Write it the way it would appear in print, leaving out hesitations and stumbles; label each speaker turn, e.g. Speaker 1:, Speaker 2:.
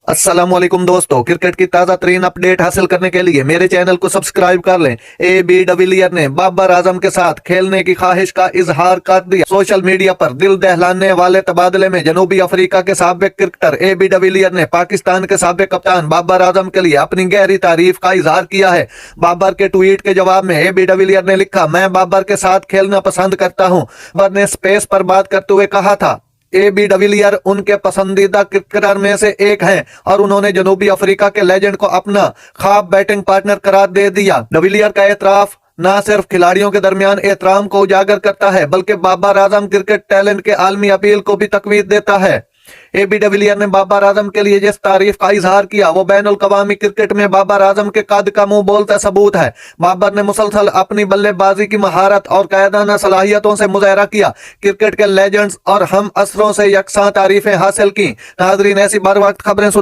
Speaker 1: अस्सलामुअलैकुम दोस्तों, क्रिकेट की ताजा तरीन अपडेट हासिल करने के लिए मेरे चैनल को सब्सक्राइब कर लें। AB डिविलियर ने बाबर आजम के साथ खेलने की ख्वाहिश का इजहार कर दिया। सोशल मीडिया पर दिल दहलाने वाले तबादले में जनूबी अफ्रीका के साबिक क्रिकेटर AB डिविलियर ने पाकिस्तान के साबिक कप्तान बाबर आजम के लिए अपनी गहरी तारीफ का इजहार किया है। बाबर के ट्वीट के जवाब में AB डिविलियर ने लिखा, मैं बाबर के साथ खेलना पसंद करता हूँ। बाबर ने स्पेस पर बात करते हुए कहा था, AB डिविलियर उनके पसंदीदा क्रिकेटर में से एक हैं और उन्होंने जनूबी अफ्रीका के लेजेंड को अपना ख्वाब बैटिंग पार्टनर करार दे दिया। डिविलियर का एतराफ न सिर्फ खिलाड़ियों के दरमियान एहतराम को उजागर करता है बल्कि बाबर आजम क्रिकेट टैलेंट के आलमी अपील को भी तकवीत देता है। AB डिविलियर ने बाबर आजम के लिए जिस तारीफ का इजहार किया वो बैनुल कवामी क्रिकेट में बाबर आजम के कद का मुंह बोलता सबूत है। बाबर ने मुसलसल अपनी बल्लेबाजी की महारत और कायदाना सलाहियतों से मुजाहरा किया, क्रिकेट के लेजेंड्स और हम असरों से यकसां तारीफें हासिल की। नाजरीन, ऐसी बर वक्त खबरें